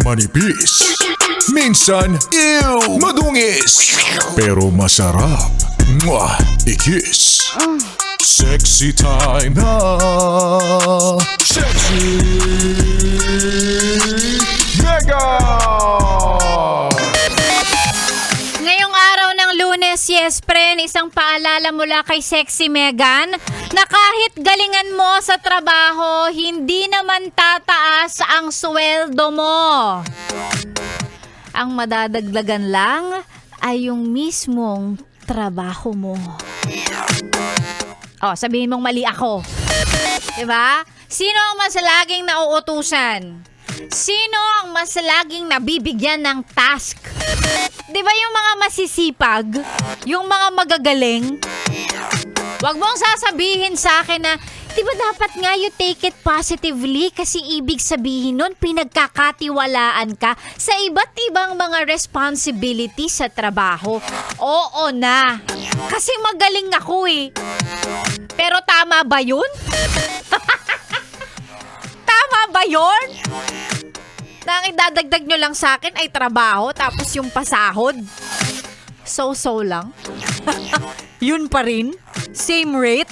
manipis. Minsan, madungis. Pero masarap. Mwah! I-kiss. Sexy time na. Sexy Mega! Ngayong araw ng Lunes, yes friend, isang paalala mula kay Sexy Megan na kahit galingan mo sa trabaho, hindi naman tataas ang sweldo mo. Ang madadagdagan lang ay yung mismong trabaho mo. Sabihin mong mali ako. Diba? Sino ang mas laging nauutusan? Sino ang mas laging nabibigyan ng task? Diba yung mga masisipag? Yung mga magagaling? Wag mong sasabihin sa akin na, diba dapat nga you take it positively kasi ibig sabihin nun pinagkakatiwalaan ka sa iba't ibang mga responsibilities sa trabaho. Oo na. Kasi magaling ako eh. Pero tama ba yun? Tama ba yun? Na ang idadagdag nyo lang sa akin ay trabaho tapos yung pasahod. So lang. Yun pa rin. Same rate.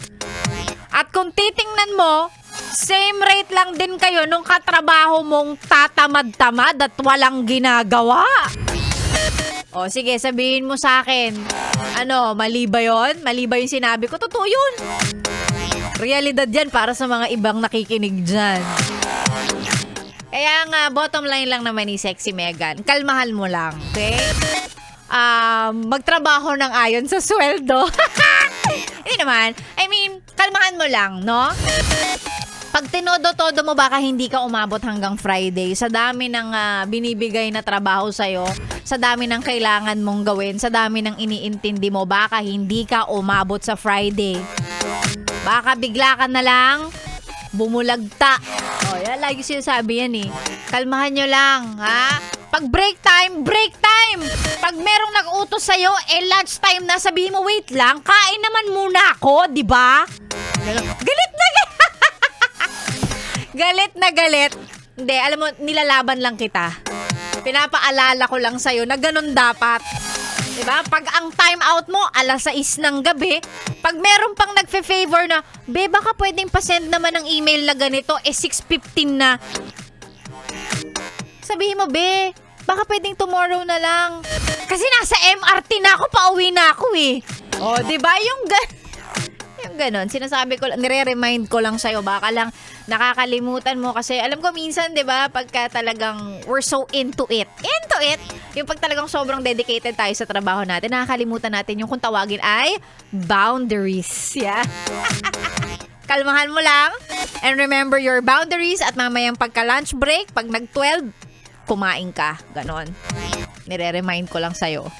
At kung titingnan mo, same rate lang din kayo nung katrabaho mong tatamad-tamad at walang ginagawa. Sige, sabihin mo sa akin. Mali ba yun? Mali ba yung sinabi ko? Totoo yun. Realidad yan para sa mga ibang nakikinig dyan. Kaya nga, bottom line lang naman ni Sexy Megan. Kalmahan mo lang, okay? Magtrabaho ng ayon sa sweldo. Hindi naman. Kalmahan mo lang, no? Pag tinodo-todo mo, baka hindi ka umabot hanggang Friday. Sa dami ng binibigay na trabaho sa'yo, sa dami ng kailangan mong gawin, sa dami ng iniintindi mo, baka hindi ka umabot sa Friday. Baka bigla ka na lang bumulagta. Yan lagi sinasabi yan eh. Kalmahan nyo lang, ha? Pag break time, break time! Pag merong nag-utos sa'yo, lunch time na, sabihin mo, wait lang, kain naman muna ako, di ba? Galit na galit! Galit na galit. Hindi, alam mo, nilalaban lang kita. Pinapaalala ko lang sa'yo na ganun dapat. Diba? Pag ang time out mo, 6:00 ng gabi, pag meron pang nagfe-favor na, be, baka pwedeng pa-send naman ng email na ganito, 6:15 na. Sabihin mo, be, baka pwedeng tomorrow na lang. Kasi nasa MRT na ako, pauwi na ako eh. Diba? Yung ganon, sinasabi ko, nire-remind ko lang sa'yo, baka lang nakakalimutan mo kasi alam ko minsan, 'di ba, pagka talagang we're so into it, yung pag talagang sobrang dedicated tayo sa trabaho natin, nakakalimutan natin yung kung tawagin ay boundaries. Yeah. Kalmahan mo lang and remember your boundaries at mamayang pagka-lunch break, pag nag-12, kumain ka. Ganon. Nire-remind ko lang sa'yo.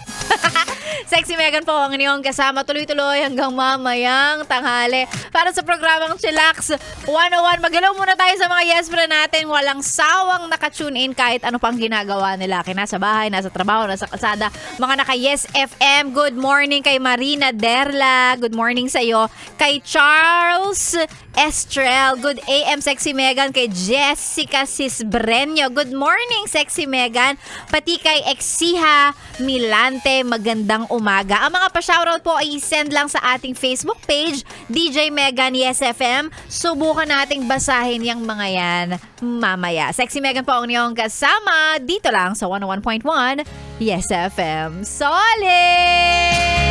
Sexy Megan po ang inyong kasama tuloy-tuloy hanggang mamayang tanghali. Para sa programang Chillax 101, mag-hello muna tayo sa mga yes friend natin. Walang sawang naka-tune in kahit ano pang ginagawa nila. Nasa bahay, nasa trabaho, nasa kalsada. Mga naka-yes FM, good morning kay Marina Derla. Good morning sa iyo. Kay Charles Estrel, good AM Sexy Megan. Kay Jessica Cisbreño, good morning Sexy Megan. Pati kay Exiha Milante, magandang umaga. Ang mga pa-shoutout po ay send lang sa ating Facebook page, DJ Megan Yes FM. Subukan nating basahin yung mga yan mamaya. Sexy Megan po ang inyong kasama dito lang sa 101.1 Yes FM. Solid!